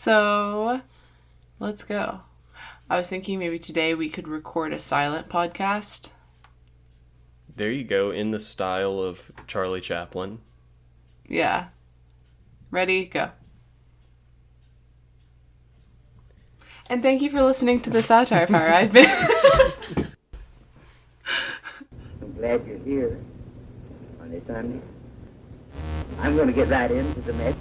So, let's go. I was thinking maybe today we could record a silent podcast. There you go, in the style of Charlie Chaplin. Yeah. Ready? Go. And thank you for listening to the Satire Fire. I've been... I'm glad you're here on this Sunday. I'm going to get right into the message.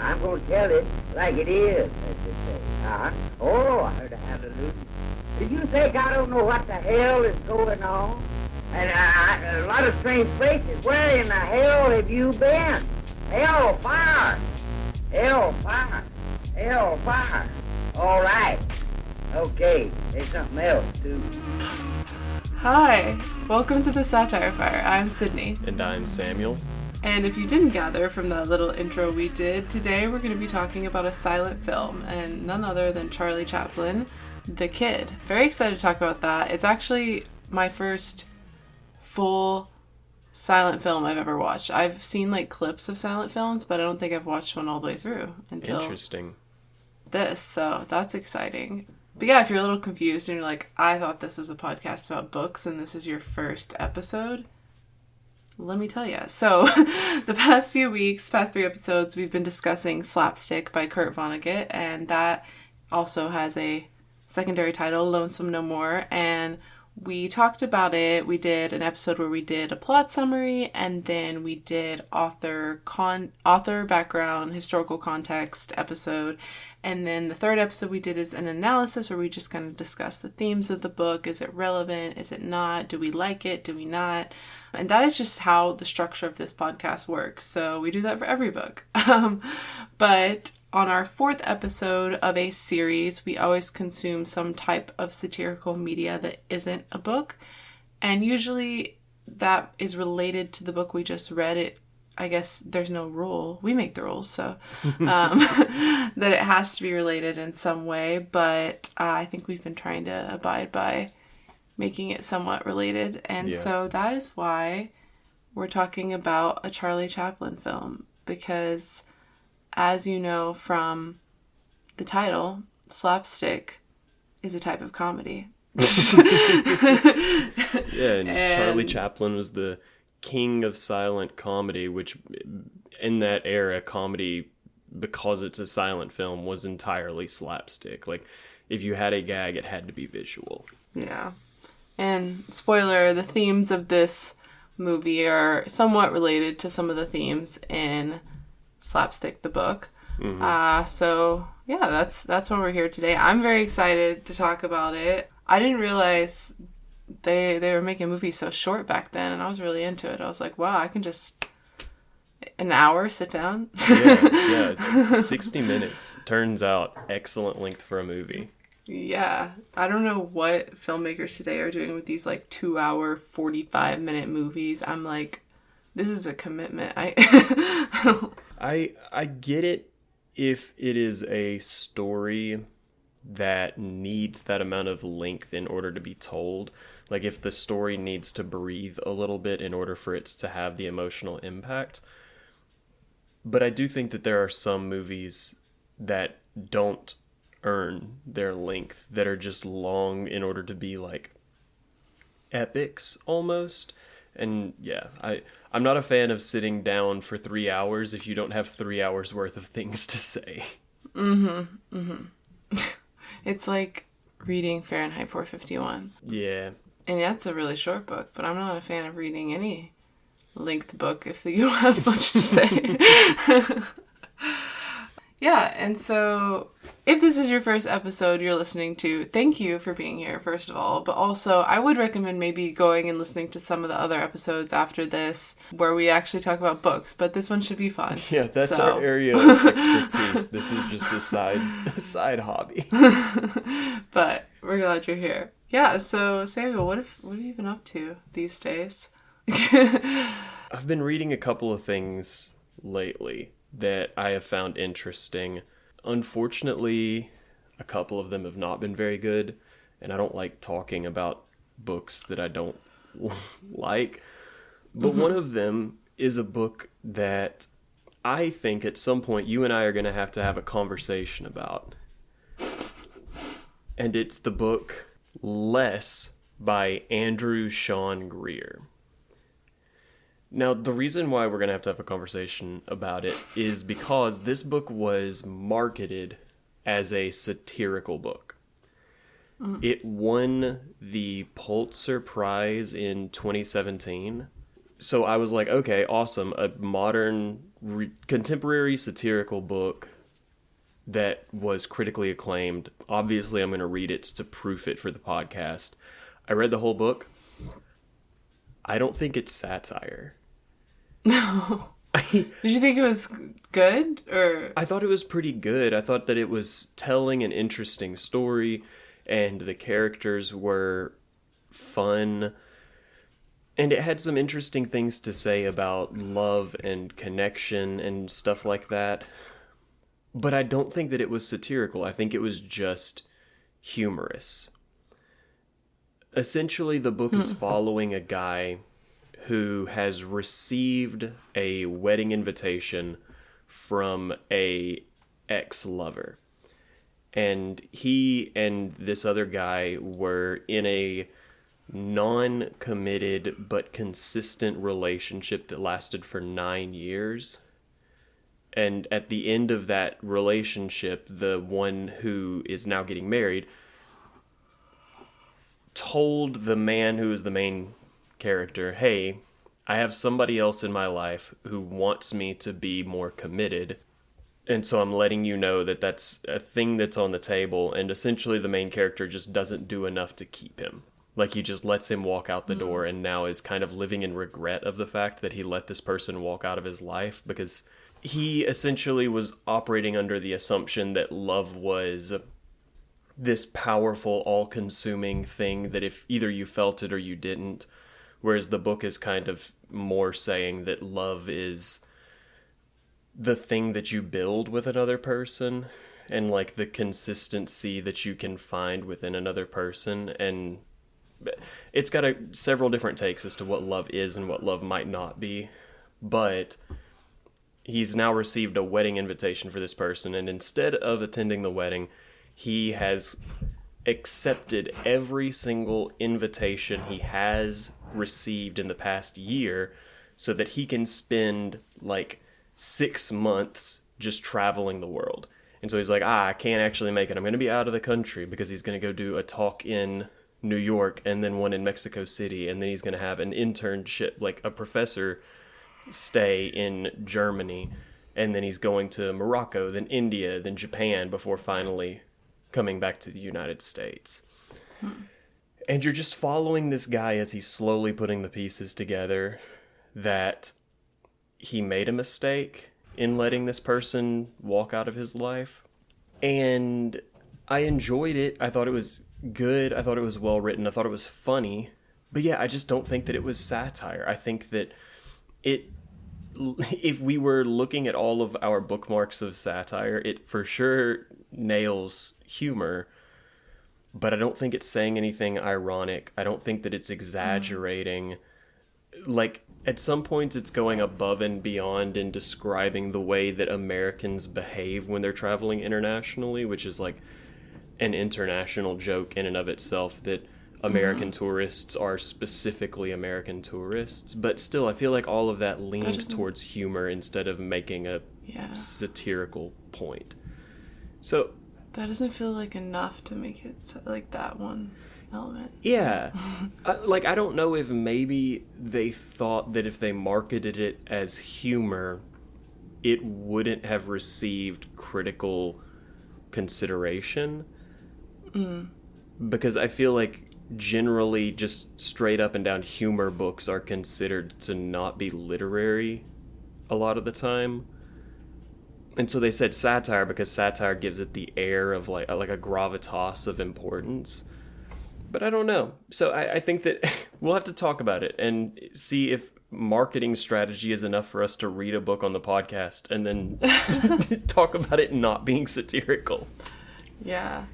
I'm going to tell it like it is, as they say. Oh, I heard a hallelujah. Did you think I don't know what the hell is going on? And a lot of strange places. Where in the hell have you been? Hell fire! Hell fire! Hell fire! All right. Okay, there's something else, too. Hi. Welcome to the Satire Fire. I'm Sydney. And I'm Samuel. And if you didn't gather from that little intro we did, today we're going to be talking about a silent film, and none other than Charlie Chaplin, The Kid. Very excited to talk about that. It's actually my first full silent film I've ever watched. I've seen like clips of silent films, but I don't think I've watched one all the way through until Interesting. This, so that's exciting. But yeah, if you're a little confused and you're like, I thought this was a podcast about books and this is your first episode, let me tell you. So, the past few weeks, past 3 episodes, we've been discussing Slapstick by Kurt Vonnegut, and that also has a secondary title, Lonesome No More, and we talked about it. We did an episode where we did a plot summary, and then we did author background, historical context episode, and then the 3rd episode we did is an analysis where we just kind of discuss the themes of the book. Is it relevant? Is it not? Do we like it? Do we not? And that is just how the structure of this podcast works. So we do that for every book. But on our 4th episode of a series, we always consume some type of satirical media that isn't a book. And usually that is related to the book we just read. I guess there's no rule. We make the rules, so that it has to be related in some way. But I think we've been trying to abide by making it somewhat related. And so that is why we're talking about a Charlie Chaplin film. Because as you know from the title, slapstick is a type of comedy. and Charlie Chaplin was the king of silent comedy, which in that era, comedy, because it's a silent film, was entirely slapstick. Like, if you had a gag, it had to be visual. Yeah. And spoiler, the themes of this movie are somewhat related to some of the themes in Slapstick, the book. Mm-hmm. So yeah, that's why we're here today. I'm very excited to talk about it. I didn't realize they were making movies so short back then, and I was really into it. I was like, wow, I can just an hour sit down. yeah 60 minutes turns out excellent length for a movie. Yeah, I don't know what filmmakers today are doing with these like 2-hour 45-minute movies. I'm like, this is a commitment. I get it if it is a story that needs that amount of length in order to be told. Like, if the story needs to breathe a little bit in order for it to have the emotional impact. But I do think that there are some movies that don't earn their length, that are just long in order to be like epics almost. And yeah, I'm not a fan of sitting down for 3 hours if you don't have 3 hours worth of things to say. It's like reading Fahrenheit 451. Yeah. And that's a really short book, but I'm not a fan of reading any length book if you don't have much to say. Yeah, and so if this is your first episode you're listening to, thank you for being here, first of all. But also, I would recommend maybe going and listening to some of the other episodes after this where we actually talk about books. But this one should be fun. Yeah, that's our area of expertise. This is just a side hobby. But we're glad you're here. Yeah, so Samuel, what have you been up to these days? I've been reading a couple of things lately that I have found interesting. Unfortunately, a couple of them have not been very good, and I don't like talking about books that I don't like. But one of them is a book that I think at some point you and I are going to have a conversation about. And it's the book Less by Andrew Sean Greer. Now, the reason why we're going to have a conversation about it is because this book was marketed as a satirical book. It won the Pulitzer Prize in 2017. So I was like, okay, awesome. A modern, contemporary satirical book that was critically acclaimed. Obviously, I'm going to read it to proof it for the podcast. I read the whole book. I don't think it's satire. No. Did you think it was good? Or I thought it was pretty good. I thought that it was telling an interesting story, and the characters were fun. And it had some interesting things to say about love and connection and stuff like that. But I don't think that it was satirical. I think it was just humorous. Essentially, the book is following a guy who has received a wedding invitation from a ex-lover. And he and this other guy were in a non-committed but consistent relationship that lasted for 9 years. And at the end of that relationship, the one who is now getting married told the man who is the main character, hey, I have somebody else in my life who wants me to be more committed. And so I'm letting you know that that's a thing that's on the table. And essentially the main character just doesn't do enough to keep him. Like, he just lets him walk out the door and now is kind of living in regret of the fact that he let this person walk out of his life, because he essentially was operating under the assumption that love was this powerful, all-consuming thing that if either you felt it or you didn't. Whereas the book is kind of more saying that love is the thing that you build with another person, and like the consistency that you can find within another person. And it's got several different takes as to what love is and what love might not be. But he's now received a wedding invitation for this person, and instead of attending the wedding, he has accepted every single invitation he has received in the past year so that he can spend like 6 months just traveling the world. And so he's like, I can't actually make it. I'm going to be out of the country, because he's going to go do a talk in New York and then one in Mexico City. And then he's going to have an internship, like a professor stay in Germany. And then he's going to Morocco, then India, then Japan, before finally coming back to the United States. And you're just following this guy as he's slowly putting the pieces together that he made a mistake in letting this person walk out of his life. And I enjoyed it. I thought it was good. I thought it was well written. I thought it was funny. But yeah, I just don't think that it was satire. I think that if we were looking at all of our bookmarks of satire, it for sure nails humor, but I don't think it's saying anything ironic. I don't think that it's exaggerating. Like, at some points it's going above and beyond in describing the way that Americans behave when they're traveling internationally, which is like an international joke in and of itself, that American tourists are specifically American tourists. But still, I feel like all of that leaned towards humor instead of making a satirical point. So that doesn't feel like enough to make it like that one element. Yeah. I don't know if maybe they thought that if they marketed it as humor, it wouldn't have received critical consideration. Because I feel like generally just straight up and down humor books are considered to not be literary a lot of the time. And so they said satire because satire gives it the air of like a gravitas of importance. But I don't know. So I think that we'll have to talk about it and see if marketing strategy is enough for us to read a book on the podcast and then talk about it not being satirical. Yeah.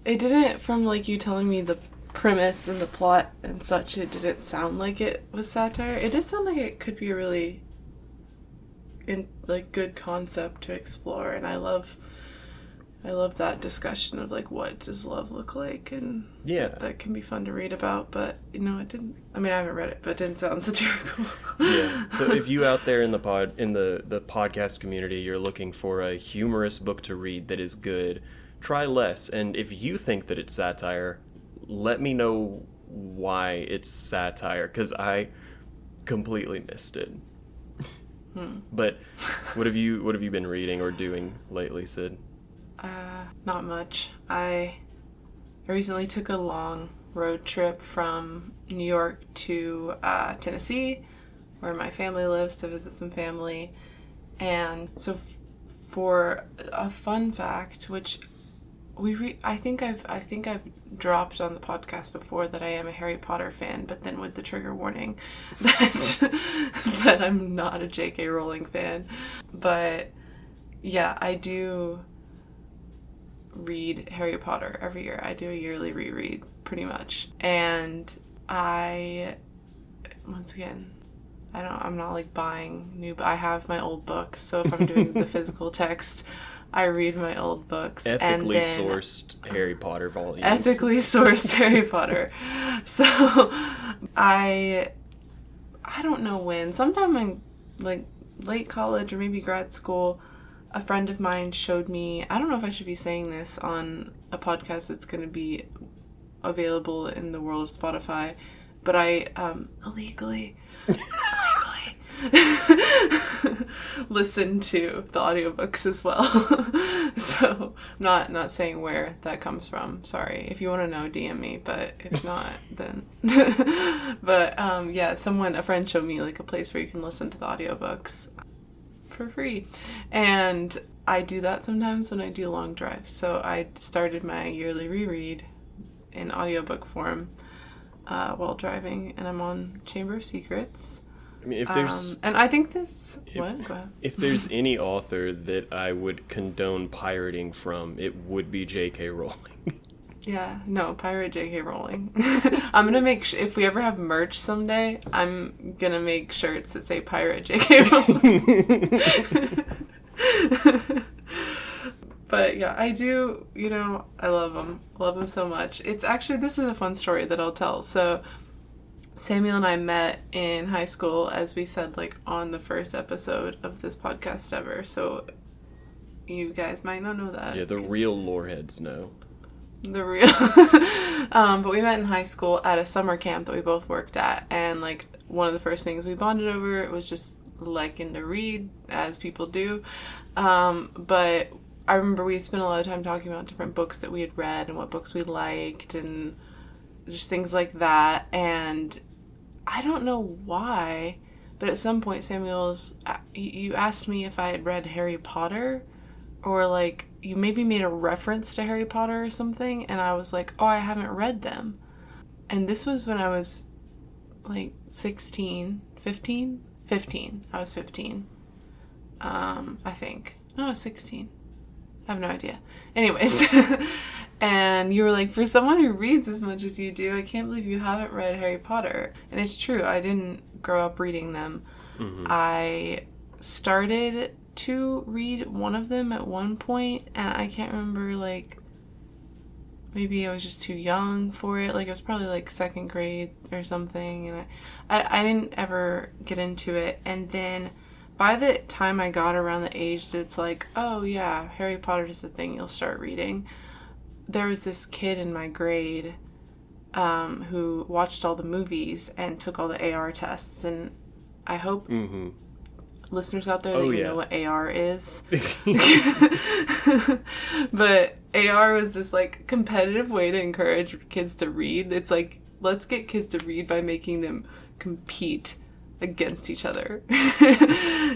It didn't, from like you telling me the premise and the plot and such, it didn't sound like it was satire. It did sound like it could be a really like good concept to explore, and I love that discussion of like what does love look like, and that can be fun to read about. But it didn't. I mean, I haven't read it, but it didn't sound satirical. Yeah. So if you out there in the podcast community, you're looking for a humorous book to read that is good, try Less. And if you think that it's satire, let me know why it's satire, because I completely missed it. But what have you been reading or doing lately, Sid? Not much. I recently took a long road trip from New York to Tennessee, where my family lives, to visit some family. And so for a fun fact, which I think I've dropped on the podcast before, that I am a Harry Potter fan, but then with the trigger warning that I'm not a J.K. Rowling fan. But yeah, I do read Harry Potter every year. I do a yearly reread, pretty much. And I'm not like buying new, I have my old books, so if I'm doing the physical text, I read my old books. Ethically sourced Harry Potter volumes. Ethically sourced Harry Potter. So I don't know when, sometime in like late college or maybe grad school, a friend of mine showed me, I don't know if I should be saying this on a podcast that's going to be available in the world of Spotify, but I illegally listen to the audiobooks as well. So not saying where that comes from. Sorry. If you want to know, DM me, but if not, then but a friend showed me like a place where you can listen to the audiobooks for free, and I do that sometimes when I do long drives. So I started my yearly reread in audiobook form while driving, and I'm on Chamber of Secrets. I mean, if there's and I think this what? Go ahead. If there's any author that I would condone pirating from, it would be J.K. Rowling. Yeah, no, pirate J.K. Rowling. I'm gonna make if we ever have merch someday, I'm gonna make shirts that say pirate J.K. Rowling. But yeah, I do. I love them so much. It's actually, this is a fun story that I'll tell. So Samuel and I met in high school, as we said, like on the first episode of this podcast ever. So you guys might not know that. Yeah, the real loreheads know. But we met in high school at a summer camp that we both worked at, and like one of the first things we bonded over was just liking to read, as people do. But I remember we spent a lot of time talking about different books that we had read and what books we liked and just things like that. And I don't know why, but at some point you asked me if I had read Harry Potter, or like you maybe made a reference to Harry Potter or something, and I was like, oh, I haven't read them. And this was when I was like 15. I was 15. I think. No, I was 16. I have no idea. Anyways. And you were like, for someone who reads as much as you do, I can't believe you haven't read Harry Potter. And it's true. I didn't grow up reading them. Mm-hmm. I started to read one of them at one point, and I can't remember, like, maybe I was just too young for it. Like, it was probably like second grade or something, and I didn't ever get into it. And then by the time I got around the age that it's like, oh yeah, Harry Potter is the thing you'll start reading, there was this kid in my grade who watched all the movies and took all the AR tests, and I hope listeners out there that know what AR is. But AR was this like competitive way to encourage kids to read. It's like, let's get kids to read by making them compete against each other.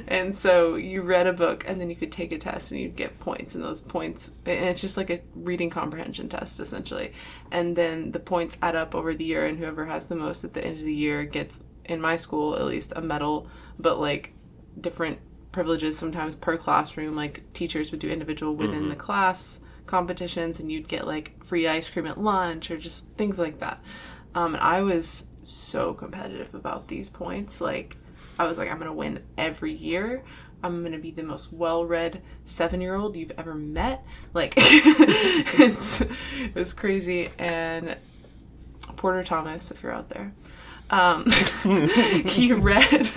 And so you read a book and then you could take a test and you'd get points, and those points, and it's just like a reading comprehension test essentially, and then the points add up over the year, and whoever has the most at the end of the year gets, in my school at least, a medal, but like different privileges sometimes per classroom. Like teachers would do individual within the class competitions, and you'd get like free ice cream at lunch or just things like that. And I was so competitive about these points. Like I was like, I'm gonna win every year. I'm going to be the most well-read 7-year-old you've ever met. Like, it was crazy. And Porter Thomas, if you're out there, he read...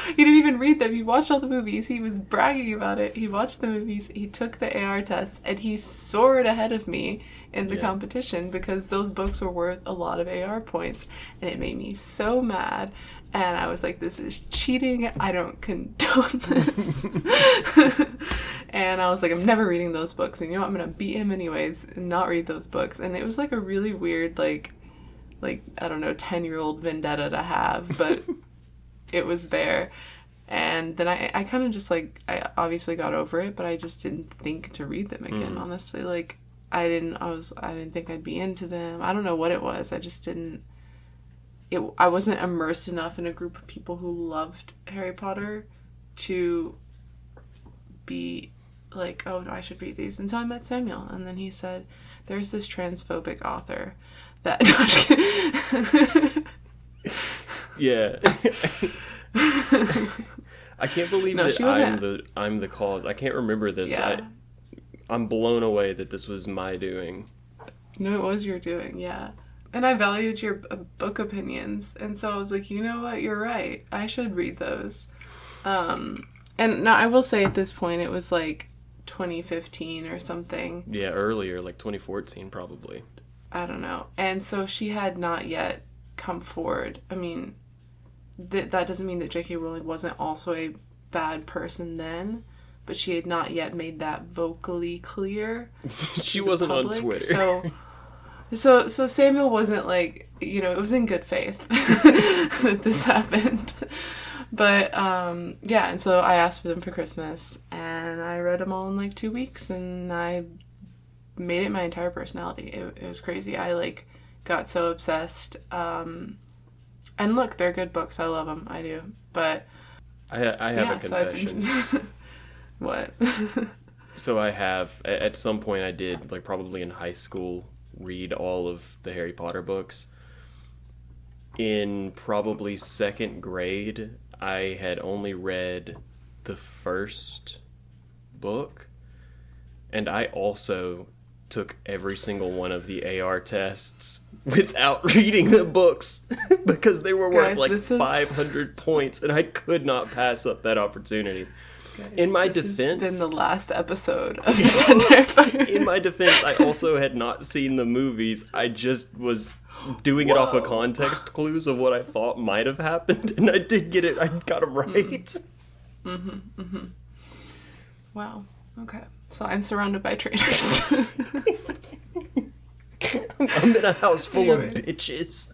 He didn't even read them. He watched all the movies. He was bragging about it. He watched the movies. He took the AR tests, and he soared ahead of me in the competition because those books were worth a lot of AR points, and it made me so mad. And I was like, this is cheating. I don't condone this. And I was like, I'm never reading those books. And you know what? I'm going to beat him anyways and not read those books. And it was like a really weird, like I don't know, 10-year-old vendetta to have, but it was there. And then I kind of just like, I obviously got over it, but I just didn't think to read them again, honestly. Like, I didn't think I'd be into them. I don't know what it was. I just didn't, I wasn't immersed enough in a group of people who loved Harry Potter to be like, oh, I should read these, until I met Samuel. And then he said, there's this transphobic author that... Yeah. I can't believe that I'm the cause. I can't remember this. Yeah. I'm blown away that this was my doing. No, it was your doing, yeah. And I valued your book opinions, and so I was like, you know what, you're right. I should read those. And now I will say at this point it was like 2015 or something. Yeah, earlier, like 2014 probably. I don't know. And so she had not yet come forward. I mean, that doesn't mean that J.K. Rowling wasn't also a bad person then, but she had not yet made that vocally clear. She wasn't on Twitter. So Samuel wasn't like, you know, it was in good faith that this happened. But, yeah, and so I asked for them for Christmas, and I read them all in like 2 weeks, and I made it my entire personality. It was crazy. I, like, got so obsessed. And look, they're good books. I love them. I do. But I have a confession. What? So I have, at some point I did, like probably in high school, read all of the Harry Potter books. In probably second grade, I had only read the first book, and I also took every single one of the AR tests without reading the books because they were worth like 500 points, and I could not pass up that opportunity. Guys, in my this defense, has been the last episode of the Center. In my defense, I also had not seen the movies. I just was doing it off of context clues of what I thought might have happened, and I did get it. I got them right. Wow. Okay. So I'm surrounded by traitors. I'm in a house full of bitches.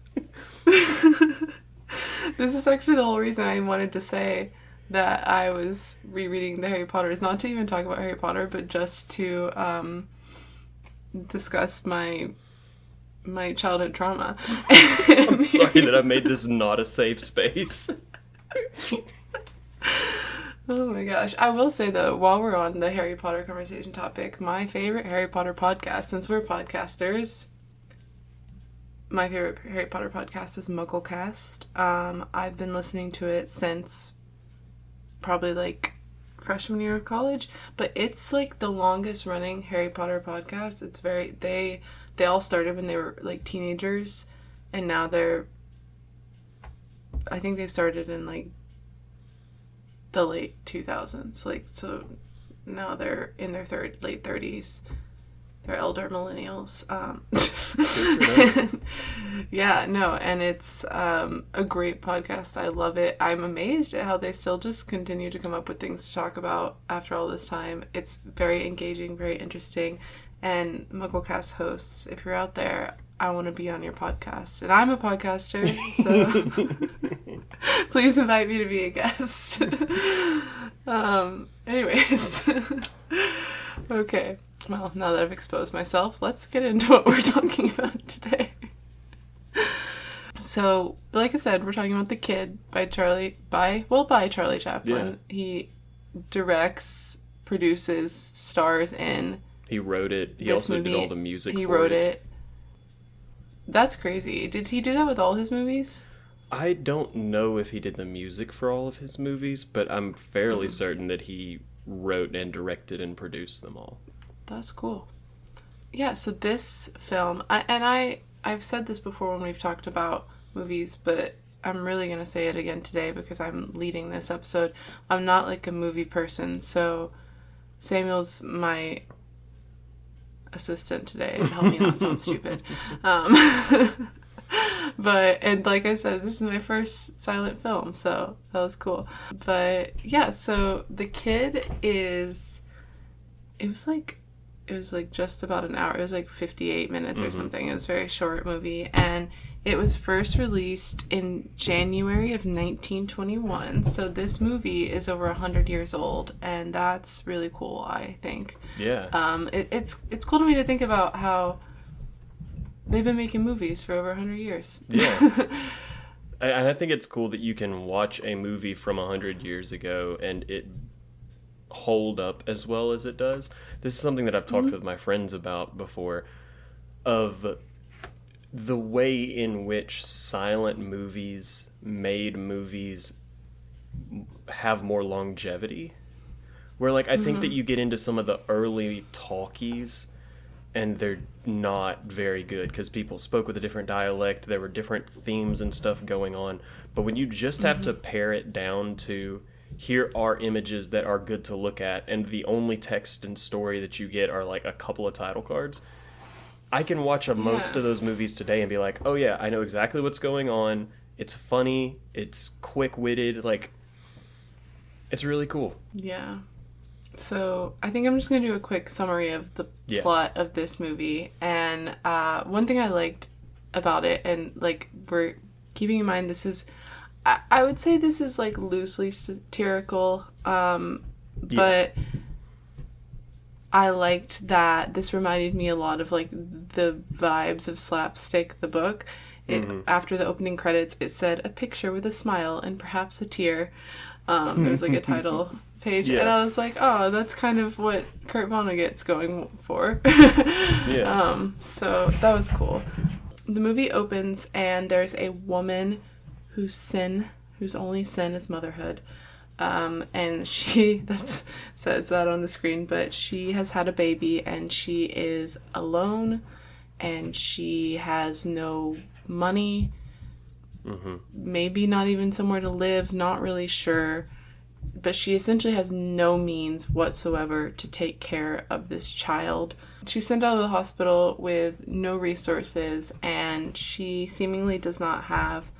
This is actually the whole reason I wanted to say that I was rereading the Harry Potters, not to even talk about Harry Potter, but just to discuss my childhood trauma. I'm sorry that I made this not a safe space. Oh my gosh. I will say though, while we're on the Harry Potter conversation topic, my favorite Harry Potter podcast, since we're podcasters, my favorite Harry Potter podcast is Mugglecast. I've been listening to it since probably like freshman year of college, but it's like the longest running Harry Potter podcast. It's very, they all started when they were like teenagers, and now I think they started in like the late 2000s, like, so now they're in their late 30s. They're elder millennials. Yeah, no, and it's a great podcast. I love it. I'm amazed at how they still just continue to come up with things to talk about after all this time. It's very engaging, very interesting. And Mugglecast hosts, if you're out there, I want to be on your podcast. And I'm a podcaster, so please invite me to be a guest. Anyways. Okay. Well, now that I've exposed myself, let's get into what we're talking about today. So, like I said, we're talking about The Kid by Charlie Chaplin. Yeah. He directs, produces, stars in. He wrote it. He also did all the music for it. He wrote it. That's crazy. Did he do that with all his movies? I don't know if he did the music for all of his movies, but I'm fairly certain that he wrote and directed and produced them all. That's cool. Yeah, so this film, I've said this before when we've talked about movies, but I'm really going to say it again today because I'm leading this episode. I'm not like a movie person, so Samuel's my assistant today and help me not sound stupid. But, and like I said, this is my first silent film, so that was cool. But yeah, so the kid is, it was like just about an hour. It was like 58 minutes or something. It was a very short movie, and it was first released in January of 1921. So this movie is over 100 years old, and that's really cool, I think. Yeah. It's cool to me to think about how they've been making movies for over 100 years. Yeah. And I think it's cool that you can watch a movie from 100 years ago and it hold up as well as it does. This is something that I've talked with my friends about before, of the way in which silent movies made movies have more longevity. Where, like, I think that you get into some of the early talkies and they're not very good because people spoke with a different dialect. There were different themes and stuff going on. But when you just have to pare it down to, here are images that are good to look at, and the only text and story that you get are like a couple of title cards, I can watch most of those movies today and be like, oh yeah, I know exactly what's going on. It's funny. It's quick-witted. Like, it's really cool. Yeah. So I think I'm just going to do a quick summary of the plot of this movie. And one thing I liked about it, and like we're keeping in mind this is, I would say this is like loosely satirical, but I liked that this reminded me a lot of like the vibes of Slapstick, the book. After the opening credits, it said, "A picture with a smile and perhaps a tear." There was like a title page, and I was like, oh, that's kind of what Kurt Vonnegut's going for. So that was cool. The movie opens and there's a woman whose only sin is motherhood. And she, says that on the screen, but she has had a baby and she is alone and she has no money, maybe not even somewhere to live, not really sure. But she essentially has no means whatsoever to take care of this child. She's sent out of the hospital with no resources, and she seemingly does not have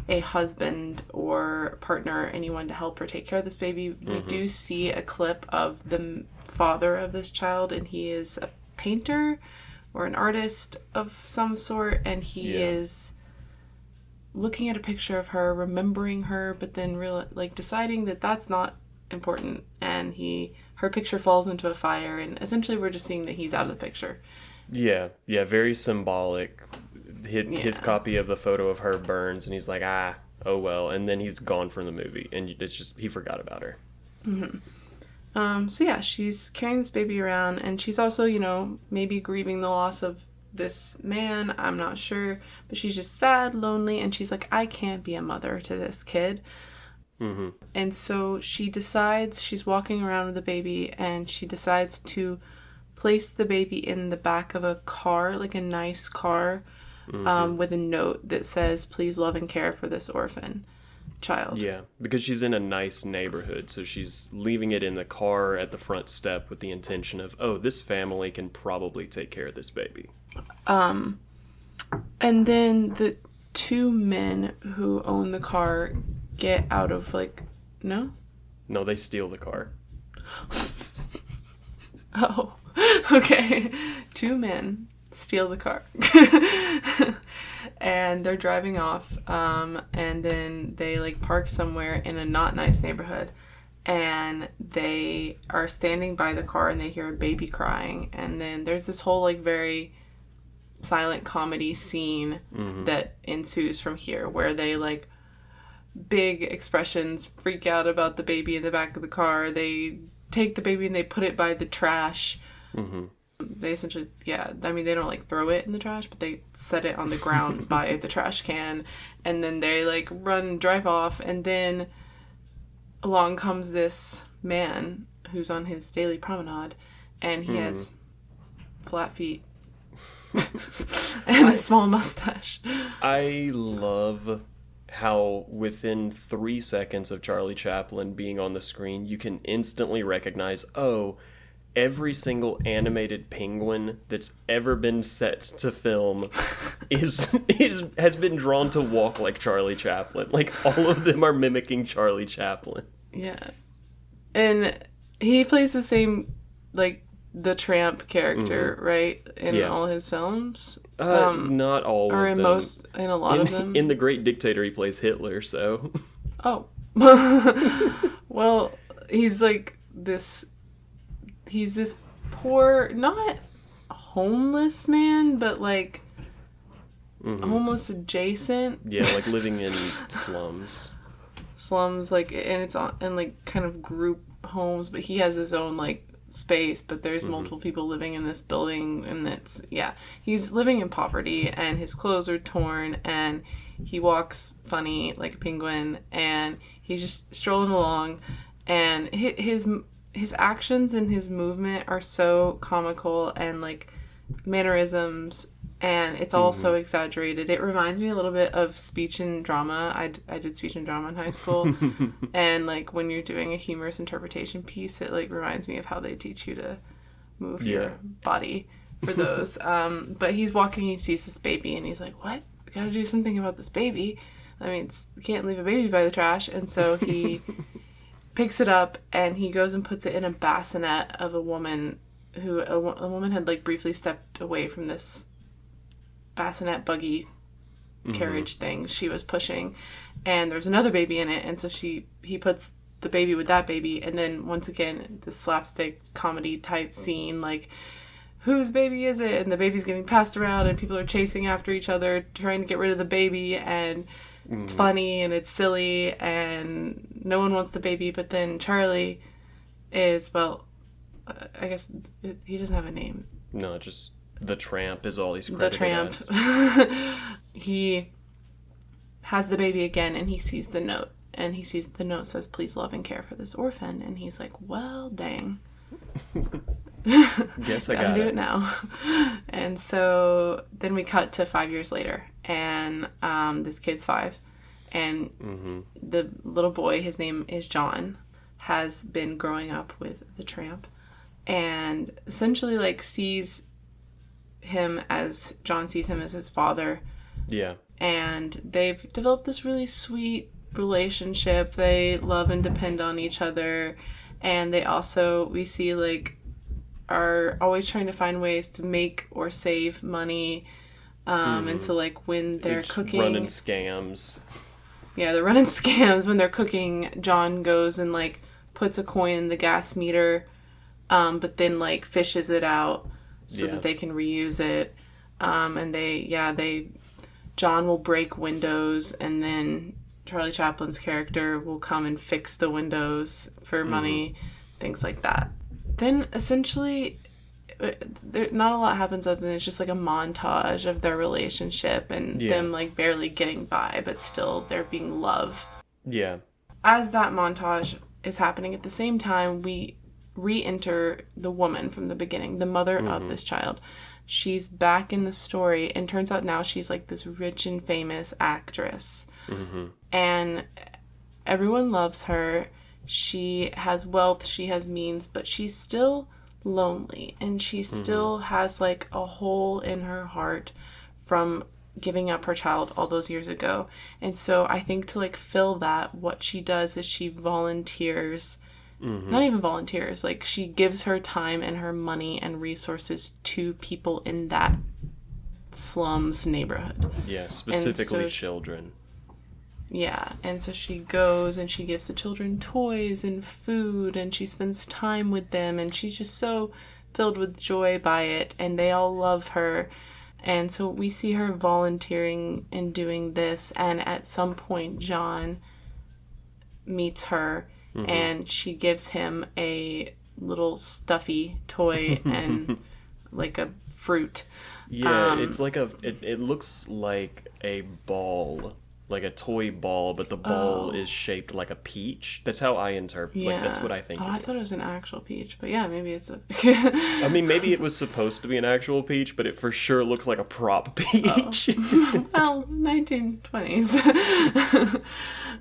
a husband or partner, anyone to help her take care of this baby. We do see a clip of the father of this child, and he is a painter or an artist of some sort, and he is looking at a picture of her, remembering her, but then deciding that that's not important, and her picture falls into a fire, and essentially we're just seeing that he's out of the picture. Yeah, very symbolic. His copy of the photo of her burns, and he's like, oh well, and then he's gone from the movie, and it's just, he forgot about her. So yeah, she's carrying this baby around, and she's also, maybe grieving the loss of this man, I'm not sure, but she's just sad, lonely, and she's like, I can't be a mother to this kid. And so she decides, she's walking around with the baby, and she decides to place the baby in the back of a car, like a nice car, with a note that says, please love and care for this orphan child. Yeah, because she's in a nice neighborhood, so she's leaving it in the car at the front step with the intention of, oh, this family can probably take care of this baby. And then the two men who own the car get out of, no, they steal the car. Oh, okay. Two men steal the car. And they're driving off, and then they park somewhere in a not nice neighborhood, and they are standing by the car and they hear a baby crying, and then there's this whole very silent comedy scene that ensues from here, where they big expressions, freak out about the baby in the back of the car, they take the baby and they put it by the trash, They essentially, yeah, I mean, they don't, like, throw it in the trash, but they set it on the ground by the trash can, and then they, like, drive off, and then along comes this man who's on his daily promenade, and he has flat feet and a small mustache. I love how within 3 seconds of Charlie Chaplin being on the screen, you can instantly recognize, every single animated penguin that's ever been set to film has been drawn to walk like Charlie Chaplin. Like, all of them are mimicking Charlie Chaplin. Yeah. And he plays the same, like, the tramp character, right? In all his films? Not all or of in them. most, in a lot of them? In The Great Dictator, he plays Hitler, so... Oh. Well, he's like this... He's this poor, not homeless man, but, like, homeless adjacent. Yeah, like living in slums. Slums, like, and it's on, and, like, kind of group homes, but he has his own, like, space, but there's multiple people living in this building, and it's, yeah. He's living in poverty, and his clothes are torn, and he walks funny like a penguin, and he's just strolling along, and his actions and his movement are so comical, and, like, mannerisms, and it's all so exaggerated. It reminds me a little bit of speech and drama. I did speech and drama in high school, and, like, when you're doing a humorous interpretation piece, it, like, reminds me of how they teach you to move your body for those. But he's walking, he sees this baby, and he's like, what? We gotta do something about this baby. I mean, you can't leave a baby by the trash. And so he picks it up, and he goes and puts it in a bassinet of a woman who, a woman had, like, briefly stepped away from this bassinet buggy carriage thing she was pushing, and there's another baby in it, and so he puts the baby with that baby, and then once again the slapstick comedy type scene, like, whose baby is it? And the baby's getting passed around, and people are chasing after each other trying to get rid of the baby, and it's funny and it's silly, and no one wants the baby. But then Charlie is, well, I guess he doesn't have a name. No, just the tramp is all he's credited The tramp. as. He has the baby again, and he sees the note. And he sees the note says, please love and care for this orphan. And he's like, well, dang. Guess I gotta got do it now. And so then we cut to 5 years later. And this kid's 5. And the little boy, his name is John, has been growing up with the tramp. And essentially, like, John sees him as his father. Yeah. And they've developed this really sweet relationship. They love and depend on each other. And they also, we see, like, are always trying to find ways to make or save money. And so, like, when they're cooking... running scams. Yeah, they're running scams. When they're cooking, John goes and, like, puts a coin in the gas meter, but then, like, fishes it out so that they can reuse it. And John will break windows, and then Charlie Chaplin's character will come and fix the windows for money, things like that. Then, essentially, not a lot happens other than it's just, like, a montage of their relationship and them, like, barely getting by, but still there being love. Yeah. As that montage is happening, at the same time, we re-enter the woman from the beginning, the mother of this child. She's back in the story, and turns out now she's, like, this rich and famous actress. And everyone loves her. She has wealth, she has means, but she's still lonely, and she still has, like, a hole in her heart from giving up her child all those years ago. And so I think to, like, fill that, what she does is she volunteers, not even volunteers, like, she gives her time and her money and resources to people in that slums neighborhood. Yeah, specifically so children. Yeah, and so she goes and she gives the children toys and food, and she spends time with them, and she's just so filled with joy by it, and they all love her. And so we see her volunteering and doing this, and at some point John meets her, and she gives him a little stuffy toy and like a fruit. Yeah, it's like it looks like a ball, like a toy ball, but the ball is shaped like a peach. That's how I interpret. Yeah. Like that's what I think. I thought it was an actual peach, but yeah, maybe it's a. I mean, maybe it was supposed to be an actual peach, but it for sure looks like a prop peach. Well, 1920s.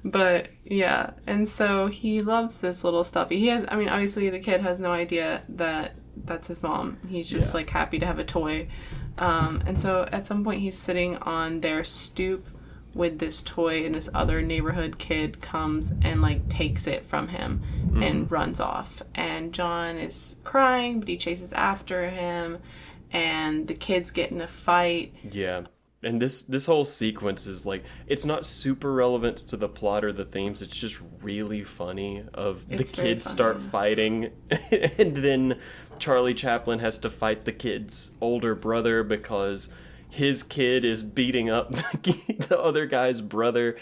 But yeah, and so he loves this little stuffy. He has, I mean, obviously the kid has no idea that that's his mom. He's just like happy to have a toy. And so at some point he's sitting on their stoop with this toy, and this other neighborhood kid comes and like takes it from him and runs off. And John is crying, but he chases after him, and the kids get in a fight. Yeah. And this whole sequence is like, it's not super relevant to the plot or the themes. It's just really funny of the kids start fighting and then Charlie Chaplin has to fight the kid's older brother because his kid is beating up the other guy's brother.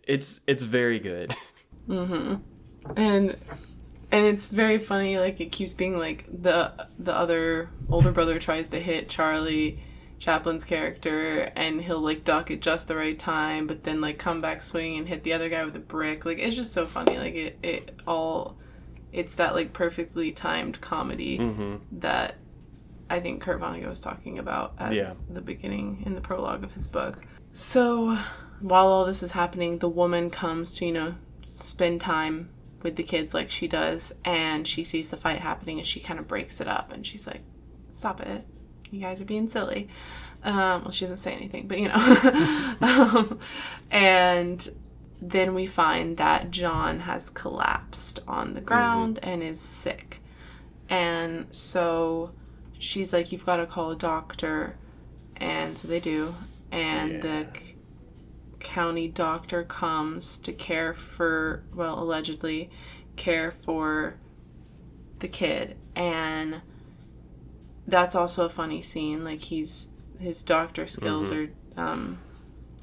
It's very good. Mm-hmm. And it's very funny, like it keeps being like the other older brother tries to hit Charlie Chaplin's character and he'll like duck at just the right time, but then like come back swinging and hit the other guy with a brick. Like it's just so funny. Like it's that like perfectly timed comedy that I think Kurt Vonnegut was talking about at the beginning in the prologue of his book. So while all this is happening, the woman comes to, spend time with the kids like she does, and she sees the fight happening and she kind of breaks it up and she's like, stop it. You guys are being silly. Well, she doesn't say anything, but and then we find that John has collapsed on the ground and is sick. And so she's like, you've got to call a doctor. And so they do. And the county doctor comes to allegedly care for the kid. And that's also a funny scene. Like his doctor skills are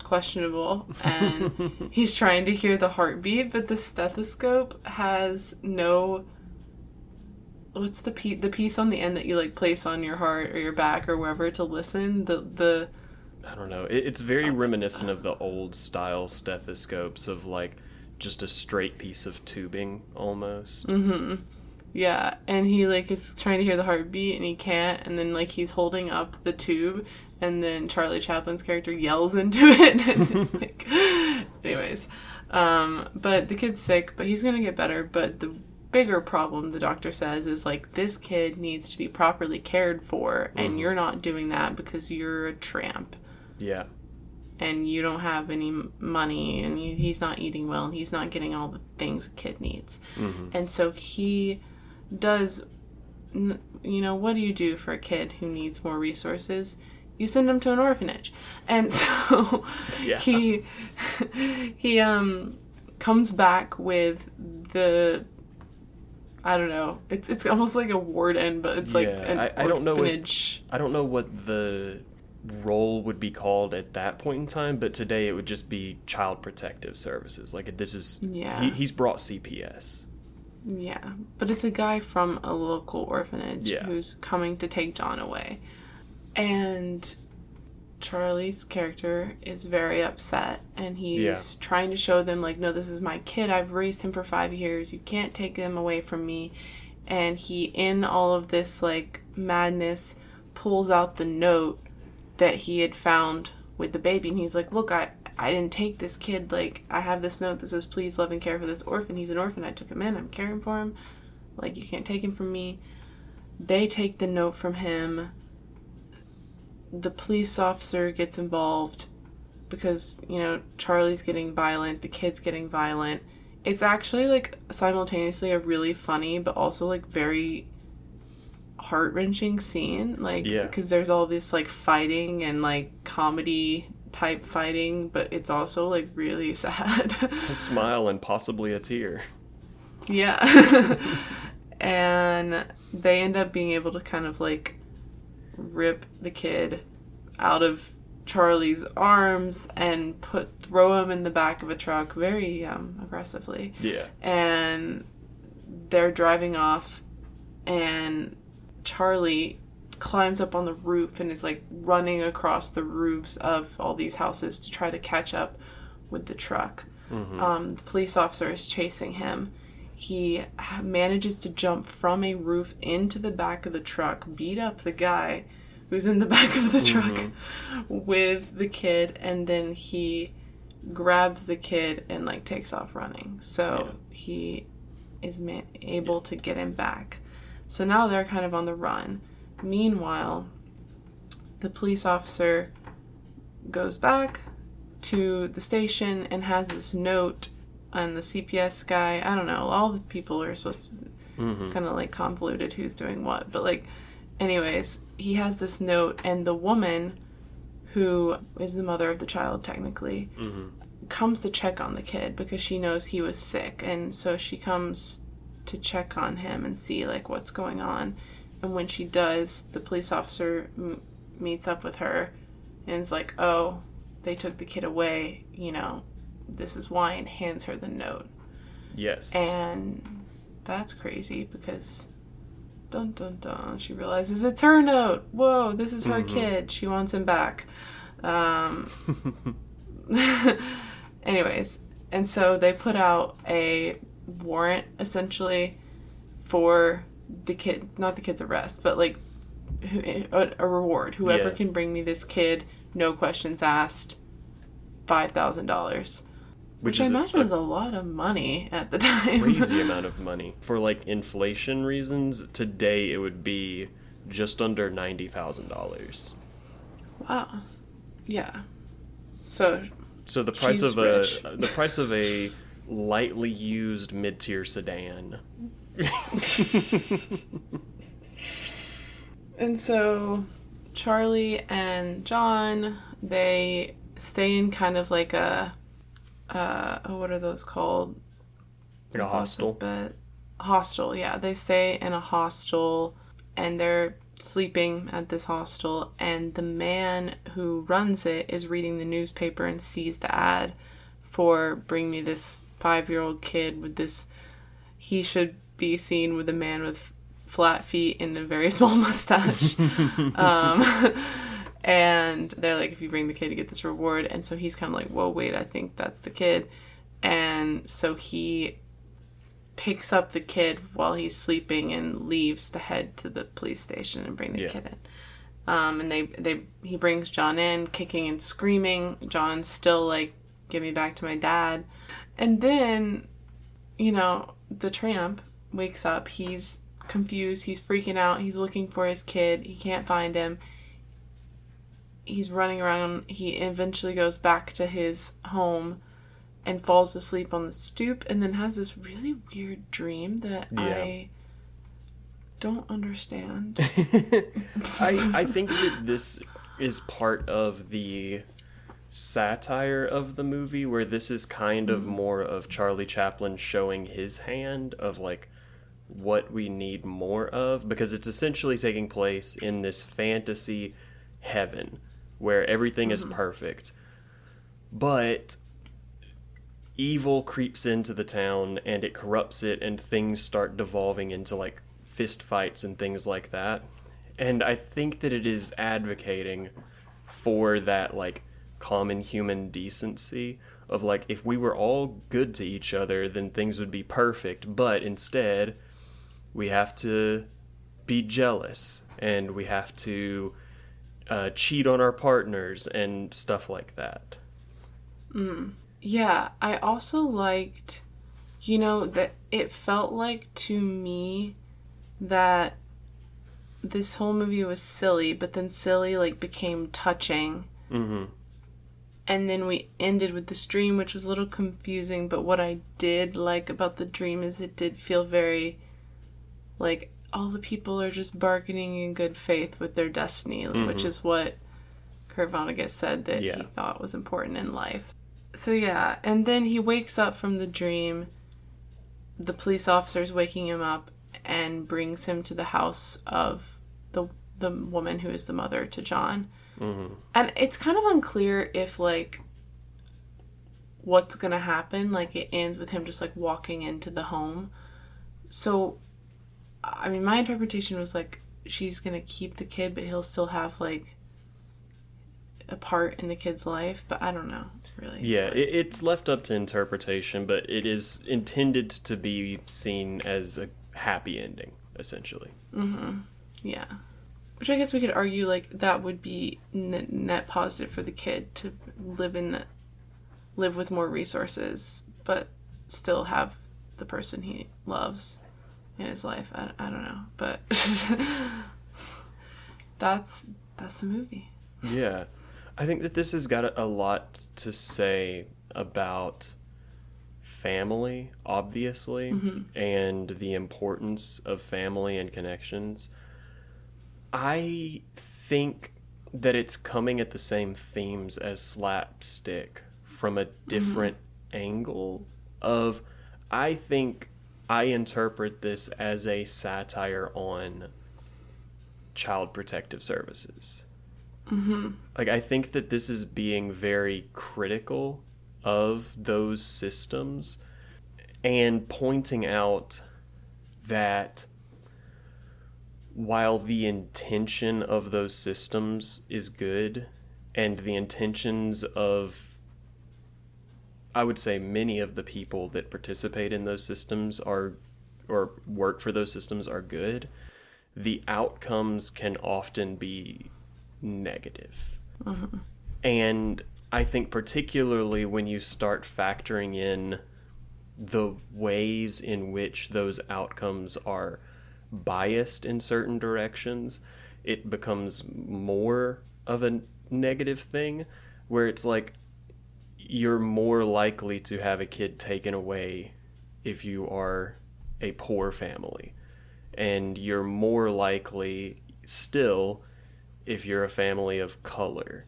questionable, and he's trying to hear the heartbeat, but the stethoscope has no. What's the piece on the end that you like place on your heart or your back or wherever to listen? The I don't know. It's very reminiscent of the old style stethoscopes of like just a straight piece of tubing almost. Mm-hmm. Yeah, and he, like, is trying to hear the heartbeat, and he can't, and then, like, he's holding up the tube, and then Charlie Chaplin's character yells into it, and, like, anyways. But the kid's sick, but he's gonna get better, but the bigger problem, the doctor says, is, like, this kid needs to be properly cared for, and you're not doing that because you're a tramp. Yeah. And you don't have any money, and he's not eating well, and he's not getting all the things a kid needs. And so he does, what do you do for a kid who needs more resources? You send him to an orphanage. And so he comes back with I don't know, it's almost like a warden, but it's like an orphanage. I don't know what the role would be called at that point in time, but today it would just be Child Protective Services. Like this is he's brought CPS. Yeah, but it's a guy from a local orphanage who's coming to take John away. And Charlie's character is very upset, and he's trying to show them, like, no, this is my kid. I've raised him for 5 years. You can't take him away from me. And he, in all of this, like, madness, pulls out the note that he had found with the baby, and he's like, look, I didn't take this kid. Like, I have this note that says, please love and care for this orphan. He's an orphan. I took him in. I'm caring for him. Like, you can't take him from me. They take the note from him. The police officer gets involved because, Charlie's getting violent. The kid's getting violent. It's actually, like, simultaneously a really funny, but also, like, very heart-wrenching scene. Like, because there's all this, like, fighting and, like, comedy type fighting, but it's also, like, really sad. A smile and possibly a tear. Yeah. And they end up being able to kind of, like, rip the kid out of Charlie's arms and throw him in the back of a truck very aggressively. Yeah. And they're driving off, and Charlie climbs up on the roof and is like running across the roofs of all these houses to try to catch up with the truck. The police officer is chasing him. He manages to jump from a roof into the back of the truck, beat up the guy who's in the back of the truck with the kid, and then he grabs the kid and like takes off running. So he is able to get him back. So now they're kind of on the run. Meanwhile, the police officer goes back to the station and has this note, and the CPS guy, I don't know, all the people are supposed to kind of like convoluted who's doing what, but like, anyways, he has this note, and the woman who is the mother of the child technically comes to check on the kid because she knows he was sick, and so she comes to check on him and see like what's going on. And when she does, the police officer meets up with her and is like, oh, they took the kid away, you know, this is why, and hands her the note. Yes. And that's crazy because dun dun dun, she realizes it's her note. Whoa, this is her kid. She wants him back. Anyways, and so they put out a warrant essentially for the kid, not the kid's arrest, but like a reward. Whoever can bring me this kid, no questions asked, $5,000. Which I imagine is a lot of money at the time. Crazy amount of money. For like inflation reasons, today it would be just under $90,000. Wow. Yeah. So the price of the price of a lightly used mid-tier sedan. And so Charlie and John, they stay in kind of like a what are those called? Like a hostel? Hostel, yeah. They stay in a hostel and they're sleeping at this hostel, and the man who runs it is reading the newspaper and sees the ad for bring me this 5-year-old kid with this, he should be seen with a man with flat feet and a very small mustache. And they're like, if you bring the kid, you get this reward. And so he's kind of like, whoa, wait, I think that's the kid. And so he picks up the kid while he's sleeping and leaves to head to the police station and bring the kid in. And he brings John in, kicking and screaming. John's still like, give me back to my dad. And then, you know, the tramp wakes up. He's confused. He's freaking out. He's looking for his kid. He can't find him. He's running around. He eventually goes back to his home and falls asleep on the stoop, and then has this really weird dream that I don't understand. I think that this is part of the satire of the movie, where this is kind of more of Charlie Chaplin showing his hand of like what we need more of, because it's essentially taking place in this fantasy heaven where everything is perfect, but evil creeps into the town and it corrupts it, and things start devolving into like fist fights and things like that. And I think that it is advocating for that like common human decency of like, if we were all good to each other, then things would be perfect, but instead we have to be jealous and we have to cheat on our partners and stuff like that. Yeah, I also liked, you know, that it felt like to me that this whole movie was silly, but then silly like became touching. And then we ended with this dream, which was a little confusing, but what I did like about the dream is it did feel very like all the people are just bargaining in good faith with their destiny, which is what Kurt Vonnegut said that he thought was important in life. So yeah, and then he wakes up from the dream. The police officer's waking him up and brings him to the house of the woman who is the mother to John. And it's kind of unclear if like what's gonna happen. Like it ends with him just like walking into the home. So I mean, my interpretation was like she's gonna keep the kid, but he'll still have like a part in the kid's life. But I don't know, really. Yeah, it's left up to interpretation, but it is intended to be seen as a happy ending, essentially. Yeah. Which I guess we could argue, like, that would be net positive for the kid to live with more resources, but still have the person he loves in his life. I don't know, but that's the movie. Yeah. I think that this has got a lot to say about family, obviously, and the importance of family and connections. I think that it's coming at the same themes as Slapstick from a different angle of, I think I interpret this as a satire on Child Protective Services. Like, I think that this is being very critical of those systems and pointing out that while the intention of those systems is good, and the intentions of, I would say, many of the people that participate in those systems or work for those systems are good, the outcomes can often be negative. And I think particularly when you start factoring in the ways in which those outcomes are biased in certain directions, it becomes more of a negative thing, where it's like you're more likely to have a kid taken away if you are a poor family, and you're more likely still if you're a family of color.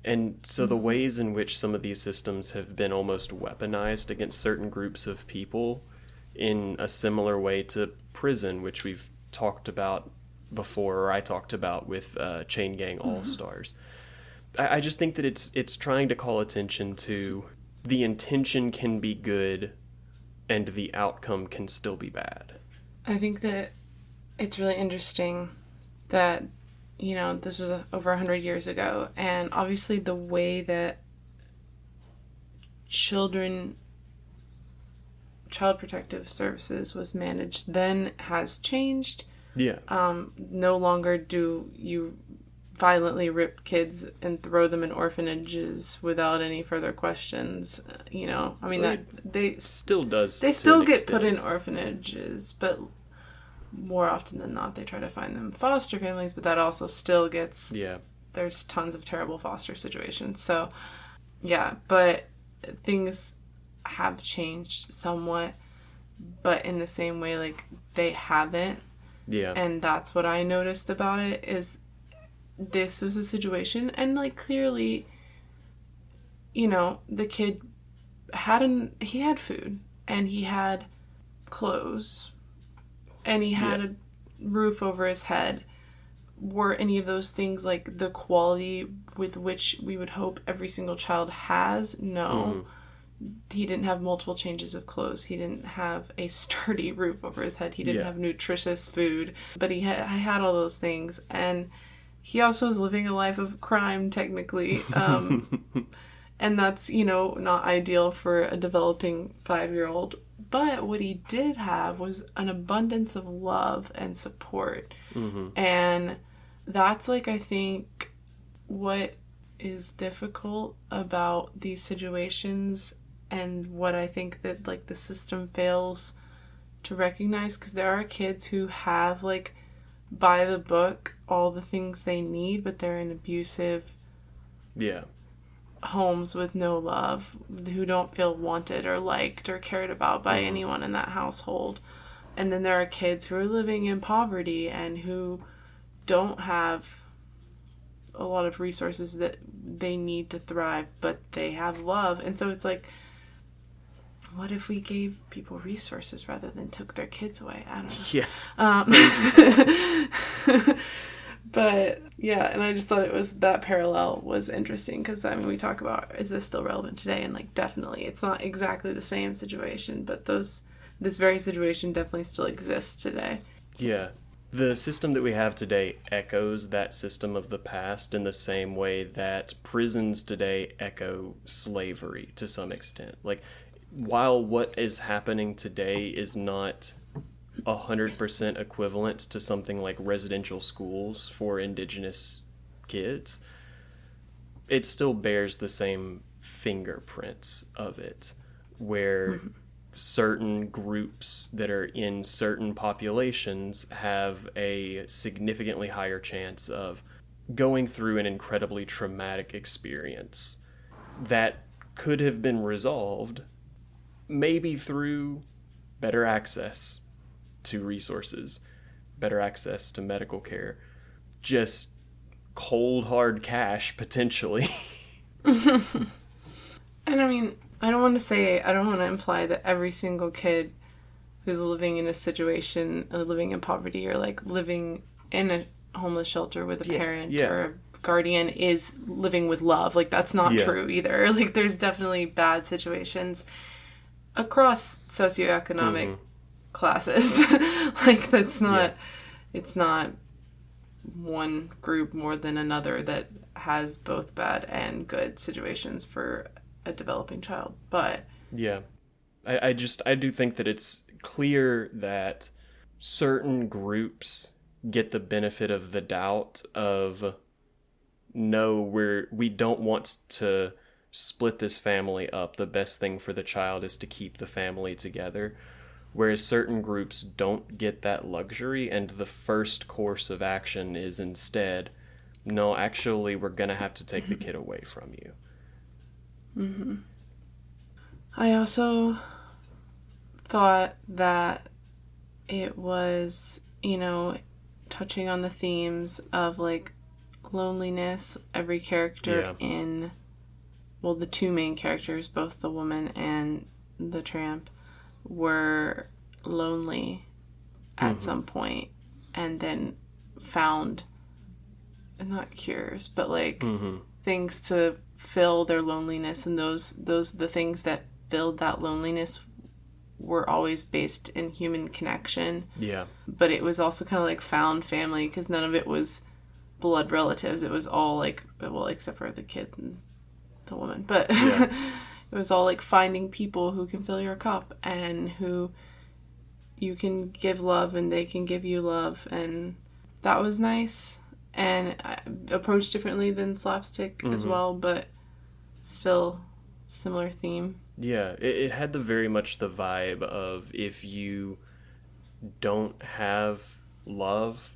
And so the ways in which some of these systems have been almost weaponized against certain groups of people in a similar way to prison, which we've talked about before, or I talked about with Chain Gang All-Stars. I just think that it's trying to call attention to the intention can be good and the outcome can still be bad. I think that it's really interesting that, you know, this was over 100 years ago, and obviously the way that Child Protective Services was managed then has changed. Yeah. No longer do you violently rip kids and throw them in orphanages without any further questions. You know, I mean, Well, that they still does. They still get put in orphanages, but more often than not, they try to find them foster families, but that also still gets... Yeah. There's tons of terrible foster situations. So, yeah, but things have changed somewhat, but in the same way, like, they haven't. Yeah. And that's what I noticed about it, is this was a situation, and, like, clearly, you know, the kid he had food, and he had clothes, and he had a roof over his head. Were any of those things, like, the quality with which we would hope every single child has? No. He didn't have multiple changes of clothes. He didn't have a sturdy roof over his head. He didn't have nutritious food. But I had all those things. And he also was living a life of crime, technically. And that's, you know, not ideal for a developing 5-year-old. But what he did have was an abundance of love and support. And that's, like, I think what is difficult about these situations, and what I think that, like, the system fails to recognize, because there are kids who have, like, by the book all the things they need, but they're in abusive homes with no love, who don't feel wanted or liked or cared about by anyone in that household. And then there are kids who are living in poverty and who don't have a lot of resources that they need to thrive, but they have love. And so it's like, what if we gave people resources rather than took their kids away? I don't know. Yeah. But yeah, and I just thought that parallel was interesting, because I mean, we talk about, is this still relevant today? And, like, definitely it's not exactly the same situation, but this very situation definitely still exists today. Yeah. The system that we have today echoes that system of the past in the same way that prisons today echo slavery to some extent. Like, while what is happening today is not 100% equivalent to something like residential schools for indigenous kids, it still bears the same fingerprints of it, where certain groups that are in certain populations have a significantly higher chance of going through an incredibly traumatic experience that could have been resolved maybe through better access to resources, better access to medical care, just cold hard cash potentially. And I mean, I don't want to imply that every single kid who's living in a situation, living in poverty, or like living in a homeless shelter with a parent or a guardian is living with love. Like, that's not true either. Like, there's definitely bad situations across socioeconomic classes. Like, that's not, it's not one group more than another that has both bad and good situations for a developing child. But I do think that it's clear that certain groups get the benefit of the doubt of, no, we don't want to split this family up. The best thing for the child is to keep the family together. Whereas certain groups don't get that luxury, and the first course of action is instead, no, actually, we're going to have to take the kid away from you. Mm-hmm. I also thought that it was, touching on the themes of, like, loneliness. Every character the two main characters, both the woman and the tramp, were lonely at some point, and then found, not cures, but like things to fill their loneliness, and the things that filled that loneliness were always based in human connection. Yeah. But it was also kind of like found family, because none of it was blood relatives. It was all like, well, except for the kid and the woman, but it was all like finding people who can fill your cup and who you can give love and they can give you love, and that was nice and approached differently than Slapstick as well, but still similar theme. Yeah, it had very much the vibe of, if you don't have love,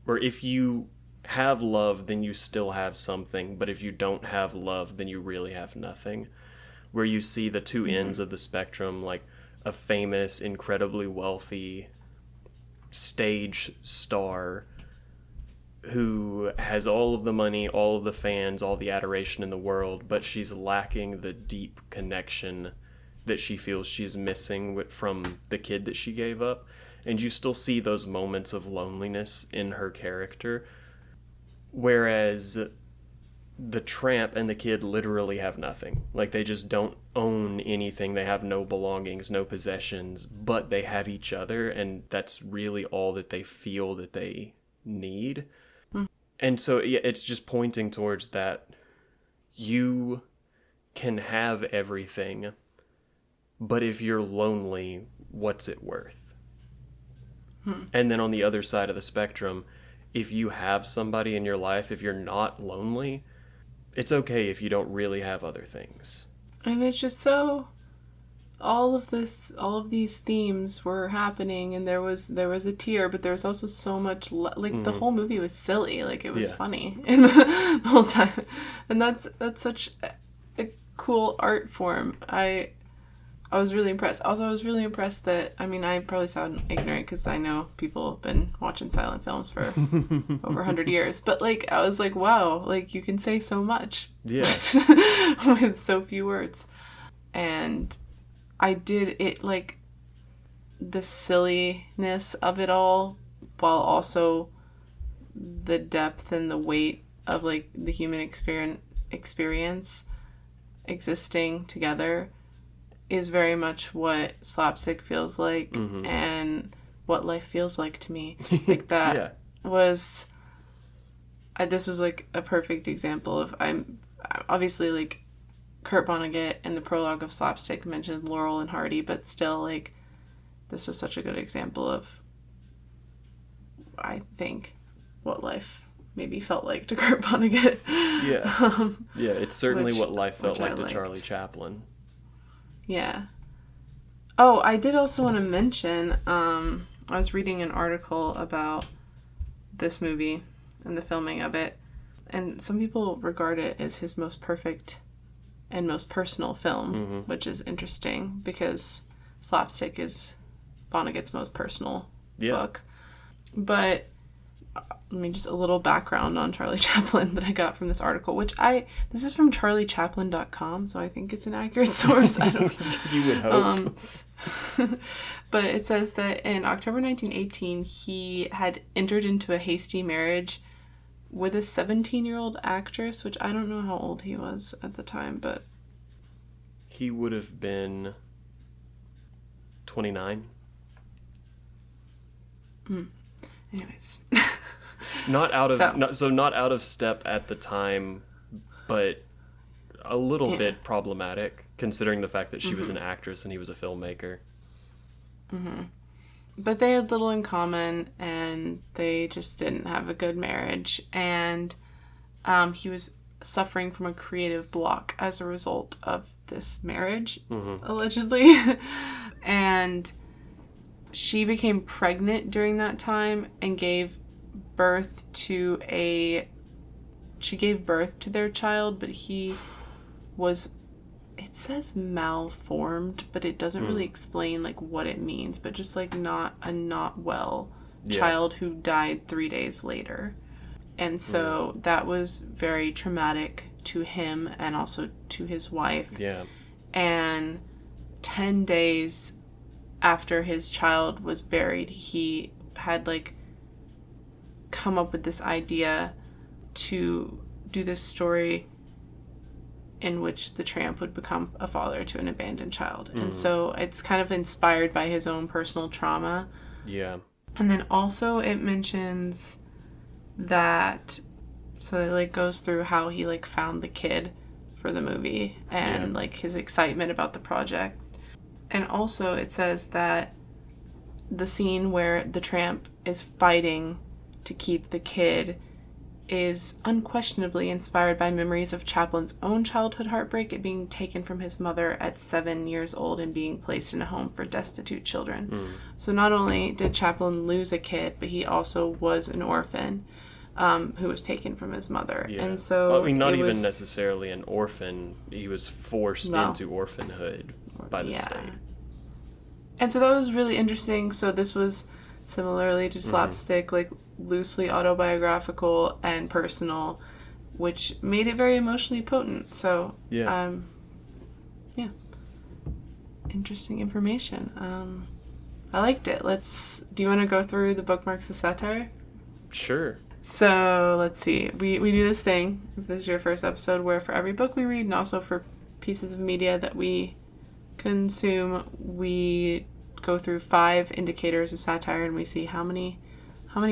or if you have love, then you still have something, but if you don't have love, then you really have nothing. Where you see the two ends of the spectrum, like a famous, incredibly wealthy stage star who has all of the money, all of the fans, all the adoration in the world, but she's lacking the deep connection that she feels she's missing from the kid that she gave up. And you still see those moments of loneliness in her character. Whereas the tramp and the kid literally have nothing. Like, they just don't own anything. They have no belongings, no possessions, but they have each other, and that's really all that they feel that they need. And so it's just pointing towards that you can have everything, but if you're lonely, what's it worth? And then on the other side of the spectrum, if you have somebody in your life, if you're not lonely, it's okay if you don't really have other things. And it's just so, all of these themes were happening, and there was a tear, but there was also so much the whole movie was silly, like it was funny in the whole time, and that's such a cool art form. I was really impressed. Also, I was really impressed that, I mean, I probably sound ignorant because I know people have been watching silent films for over 100 years, but like, I was like, wow, like you can say so much with so few words. And I did it, like, the silliness of it all, while also the depth and the weight of, like, the human experience existing together is very much what Slapstick feels like. And what life feels like to me. Like that was... this was like a perfect example of... I'm obviously like Kurt Vonnegut in the prologue of Slapstick mentioned Laurel and Hardy, but still like this was such a good example of, I think, what life maybe felt like to Kurt Vonnegut. Yeah, it's certainly what life felt like to liked. Charlie Chaplin. Yeah. Oh, I did also want to mention, I was reading an article about this movie and the filming of it, and some people regard it as his most perfect and most personal film, which is interesting because Slapstick is Vonnegut's most personal book. But let me just a little background on Charlie Chaplin that I got from this article, this is from charliechaplin.com, so I think it's an accurate source. I don't You would hope. But it says that in October 1918, he had entered into a hasty marriage with a 17-year-old actress, which I don't know how old he was at the time, but... He would have been 29. Anyways. Not out of step at the time, but a little bit problematic, considering the fact that she was an actress and he was a filmmaker. But they had little in common, and they just didn't have a good marriage. And he was suffering from a creative block as a result of this marriage, allegedly. And she became pregnant during that time and gave birth to their child, but he was, it says malformed, but it doesn't really explain like what it means, but just like not well child who died 3 days later. And so that was very traumatic to him and also to his wife. Yeah. And 10 days after his child was buried, he had like come up with this idea to do this story in which the tramp would become a father to an abandoned child. And so it's kind of inspired by his own personal trauma. Yeah. And then also it mentions that, so it like goes through how he like found the kid for the movie and like his excitement about the project. And also it says that the scene where the tramp is fighting to keep the kid is unquestionably inspired by memories of Chaplin's own childhood heartbreak at being taken from his mother at 7 years old and being placed in a home for destitute children. So not only did Chaplin lose a kid, but he also was an orphan who was taken from his mother. Yeah. And so well, I mean, not even necessarily an orphan. He was forced into orphanhood by the state. And so that was really interesting. So this was similarly to Slapstick, like loosely autobiographical and personal, which made it very emotionally potent. So interesting information. I liked it. Do you want to go through the bookmarks of satire? Sure. So let's see. We do this thing, if this is your first episode, where for every book we read and also for pieces of media that we consume, we go through 5 indicators of satire and we see how many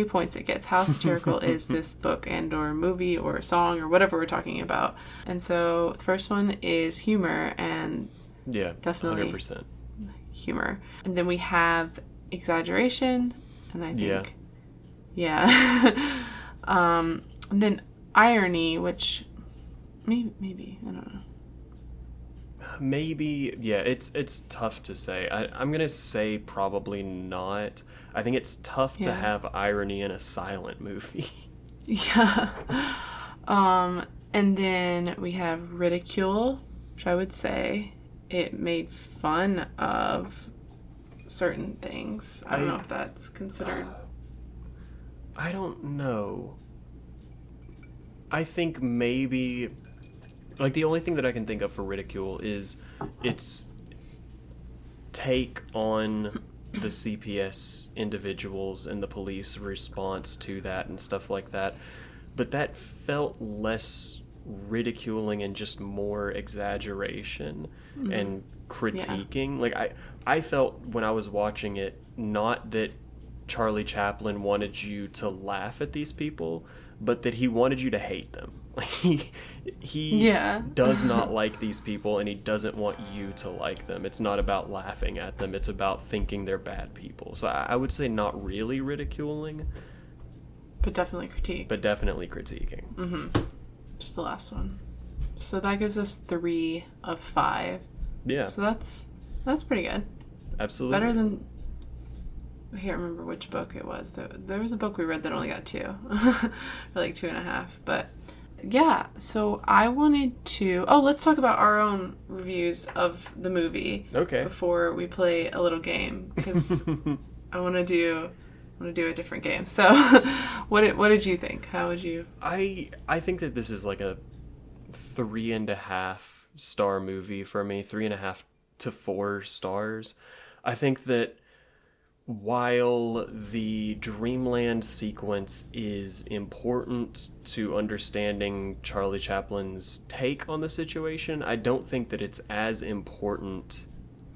points it gets. How satirical is this book and or movie or song or whatever we're talking about. And so the first one is humor, and definitely 100% humor. And then we have exaggeration, and I think and then irony, which maybe I don't know. Maybe, it's tough to say. I'm going to say probably not. I think it's tough to have irony in a silent movie. And then we have ridicule, which I would say it made fun of certain things. I don't know if that's considered. I don't know. I think maybe... Like, the only thing that I can think of for ridicule is its take on the CPS individuals and the police response to that and stuff like that. But that felt less ridiculing and just more exaggeration and critiquing. Like, I felt when I was watching it, not that Charlie Chaplin wanted you to laugh at these people, but that he wanted you to hate them. Like he does not like these people, and he doesn't want you to like them. It's not about laughing at them. It's about thinking they're bad people. So I would say not really ridiculing, but definitely critiquing. Mm-hmm. Just the last one. So that gives us 3 of 5. Yeah. So that's pretty good. Absolutely. Better than... I can't remember which book it was. There was a book we read that only got 2. Or like 2.5. But yeah, so I wanted to... Oh, let's talk about our own reviews of the movie. Okay. Before we play a little game. Because I want to do a different game. So what did you think? How would you... I think that this is like a 3.5 star movie for me. 3.5 to 4 stars. I think that while the dreamland sequence is important to understanding Charlie Chaplin's take on the situation, I don't think that it's as important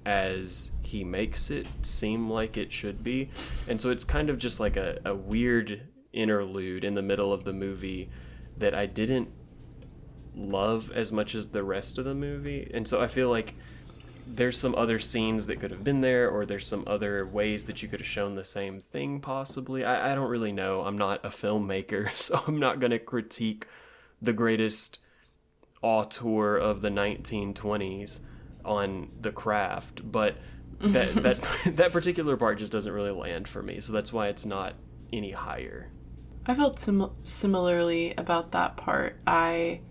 as he makes it seem like it should be. And so it's kind of just like a weird interlude in the middle of the movie that I didn't love as much as the rest of the movie. And so I feel like there's some other scenes that could have been there, or there's some other ways that you could have shown the same thing possibly. I don't really know. I'm not a filmmaker, so I'm not going to critique the greatest auteur of the 1920s on the craft, but that particular part just doesn't really land for me, so that's why it's not any higher. I felt similarly about that part. I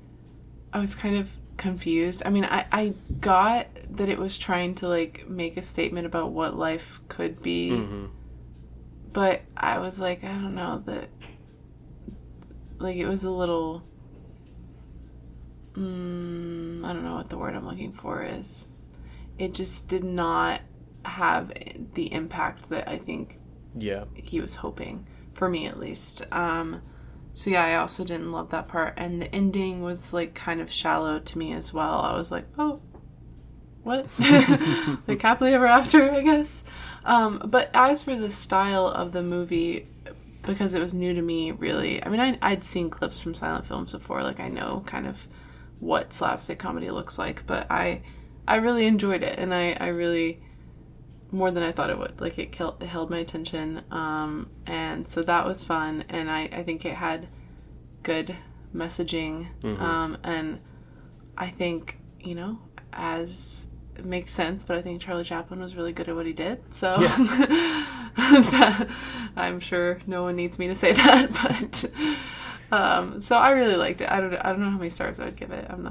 was kind of confused. I mean, I got that it was trying to like make a statement about what life could be, mm-hmm. but I was like, I don't know, that like it was a little I don't know what the word I'm looking for is. It just did not have the impact that I think he was hoping, for me at least. So yeah, I also didn't love that part, and the ending was like kind of shallow to me as well. I was like, oh, what? Like happily ever after, I guess. But as for the style of the movie, because it was new to me, really, I mean, I'd seen clips from silent films before, like I know kind of what slapstick comedy looks like, but I really enjoyed it, and I really, more than I thought it would. Like it held my attention, and so that was fun, and I think it had good messaging, mm-hmm. And I think, you know, as it makes sense, but I think Charlie Chaplin was really good at what he did, so that, I'm sure no one needs me to say that, but so I really liked it. I don't know how many stars I would give it. I don't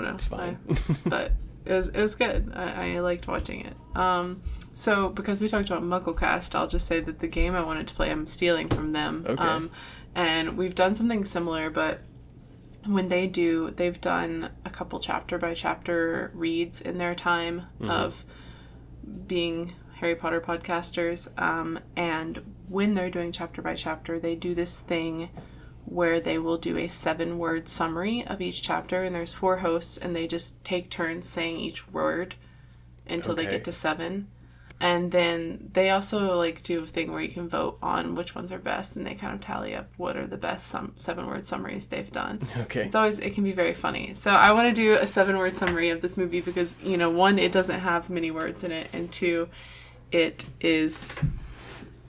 know. It's fine. But it was good. I liked watching it. So because we talked about MuggleCast, I'll just say that the game I wanted to play, I'm stealing from them. Okay. And we've done something similar, but when they've done a couple chapter by chapter reads in their time, mm-hmm. of being Harry Potter podcasters. And when they're doing chapter by chapter, they do this thing where they will do a 7-word summary of each chapter, and there's 4 hosts, and they just take turns saying each word until they get to 7. And then they also like do a thing where you can vote on which ones are best, and they kind of tally up what are the best 7-word summaries they've done. Okay. It can be very funny. So I want to do a 7-word summary of this movie because, you know, 1, it doesn't have many words in it, and 2, it is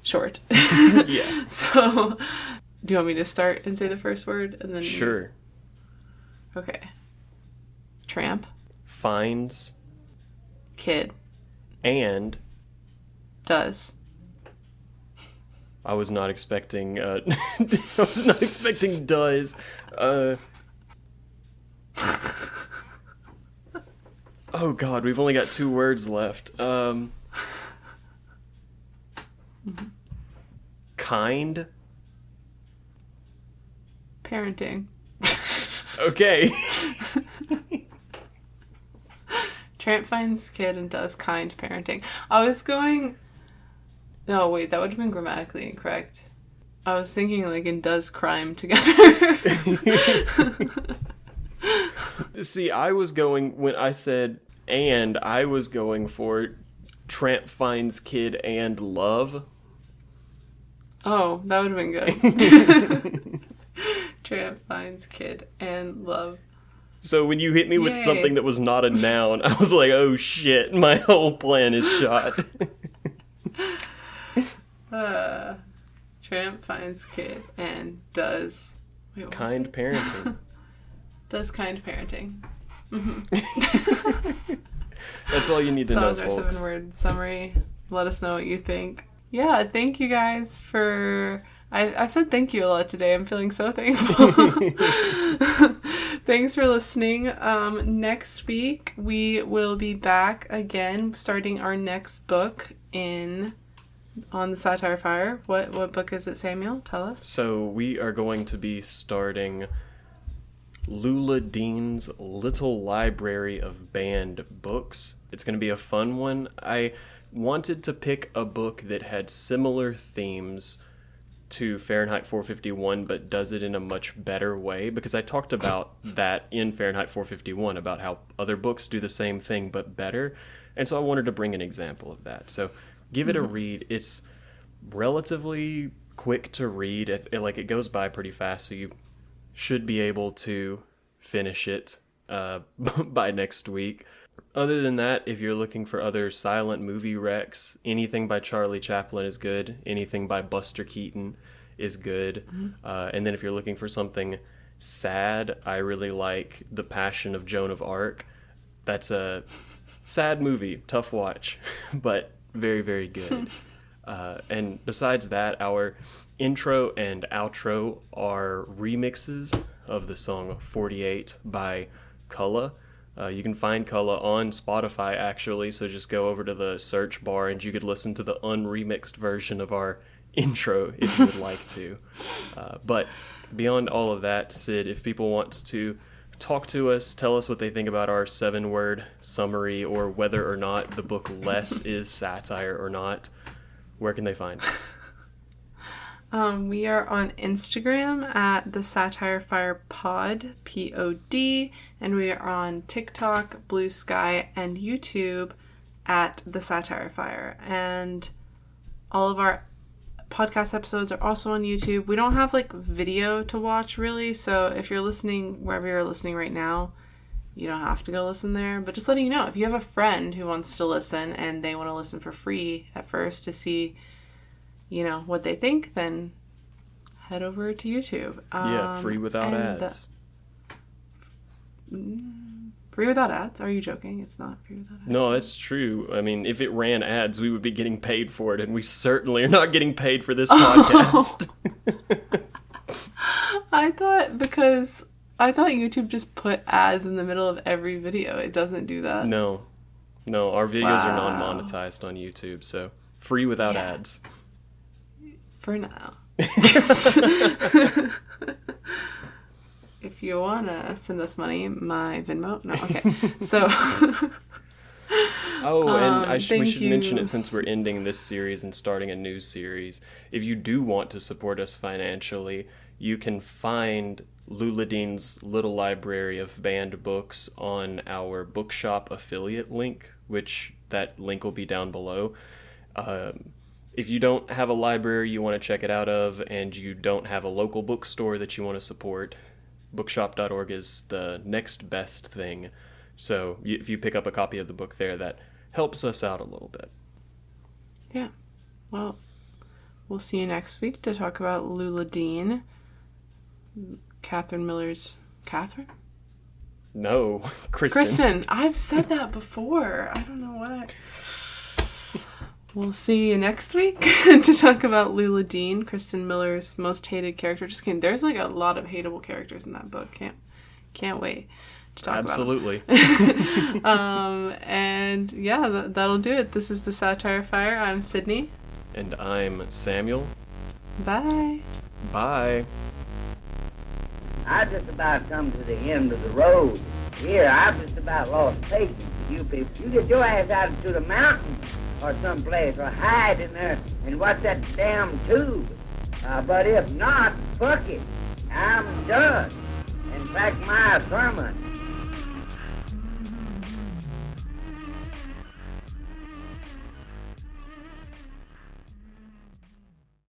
short. Yeah. So do you want me to start and say the first word? And then Sure. Okay. Tramp. Finds. Kid. And. Does. I was not expecting, does. Oh god, we've only got 2 words left. Mm-hmm. Kind. Parenting. Okay. Tramp finds kid and does kind parenting. I was going... No, wait, that would have been grammatically incorrect. I was thinking like and does crime together. See, I was going, when I said and, I was going for Tramp finds kid and love. Oh, that would have been good. Tramp finds kid and love. So when you hit me with Yay. something that was not a noun, I was like, oh shit, my whole plan is shot. Tramp finds kid and does... Wait, what was Kind it? parenting. Does kind parenting. That's all you need to So know, that was our folks. 7-word summary. Let us know what you think. Yeah, thank you guys for... I've said thank you a lot today. I'm feeling so thankful. Thanks for listening. Next week, we will be back again, starting our next book on the Satire Fire. What book is it, Samuel? Tell us. So we are going to be starting Lula Dean's Little Library of Banned Books. It's going to be a fun one. I wanted to pick a book that had similar themes to Fahrenheit 451, but does it in a much better way, because I talked about that in Fahrenheit 451, about how other books do the same thing but better, and so I wanted to bring an example of that. So give it a read. It's relatively quick to read. It goes by pretty fast, so you should be able to finish it by next week. Other than that, if you're looking for other silent movie recs, anything by Charlie Chaplin is good. Anything by Buster Keaton is good. And then if you're looking for something sad, I really like The Passion of Joan of Arc. That's a sad movie, tough watch, but very, very good. And besides that, our intro and outro are remixes of the song 48 by Cullah. You can find Cullah on Spotify, actually, so just go over to the search bar and you could listen to the unremixed version of our intro if you would like to. But beyond all of that, Sid, if people want to talk to us, tell us what they think about our 7-word summary, or whether or not the book Less is satire or not, where can they find us? We are on Instagram at the Satire Fire Pod, Pod, and we are on TikTok, Blue Sky, and YouTube at the Satire Fire. And all of our podcast episodes are also on YouTube. We don't have video to watch really, so if you're listening wherever you're listening right now, you don't have to go listen there. But just letting you know, if you have a friend who wants to listen and they want to listen for free at first to see what they think, then head over to YouTube. Free without ads. Free without ads? Are you joking? It's not free without ads. No, it's true. I mean, if it ran ads, we would be getting paid for it, and we certainly are not getting paid for this podcast. I thought YouTube just put ads in the middle of every video. It doesn't do that. No, our videos are non-monetized on YouTube, so free without ads. For now. If you wanna send us money, my Venmo. No, okay. So. We should mention it since we're ending this series and starting a new series. If you do want to support us financially, you can find Lula Dean's Little Library of Banned Books on our bookshop affiliate link, which that link will be down below. If you don't have a library you want to check it out of, and you don't have a local bookstore that you want to support, bookshop.org is the next best thing. So if you pick up a copy of the book there, that helps us out a little bit. Yeah. Well, we'll see you next week to talk about Lula Dean. Catherine Miller's... Catherine? No, Kristen. Kristen. I've said that before. I don't know what We'll see you next week to talk about Lula Dean, Kristen Miller's most hated character. Just kidding. There's a lot of hateable characters in that book. Can't wait to talk Absolutely. about them. And yeah, that'll do it. This is the Satire Fire. I'm Sydney. And I'm Samuel. Bye. Bye. I just about come to the end of the road. Here, I've just about lost patience with you people. You get your ass out into the mountains or someplace, or hide in there and watch that damn tube. But if not, fuck it. I'm done. In fact, my sermon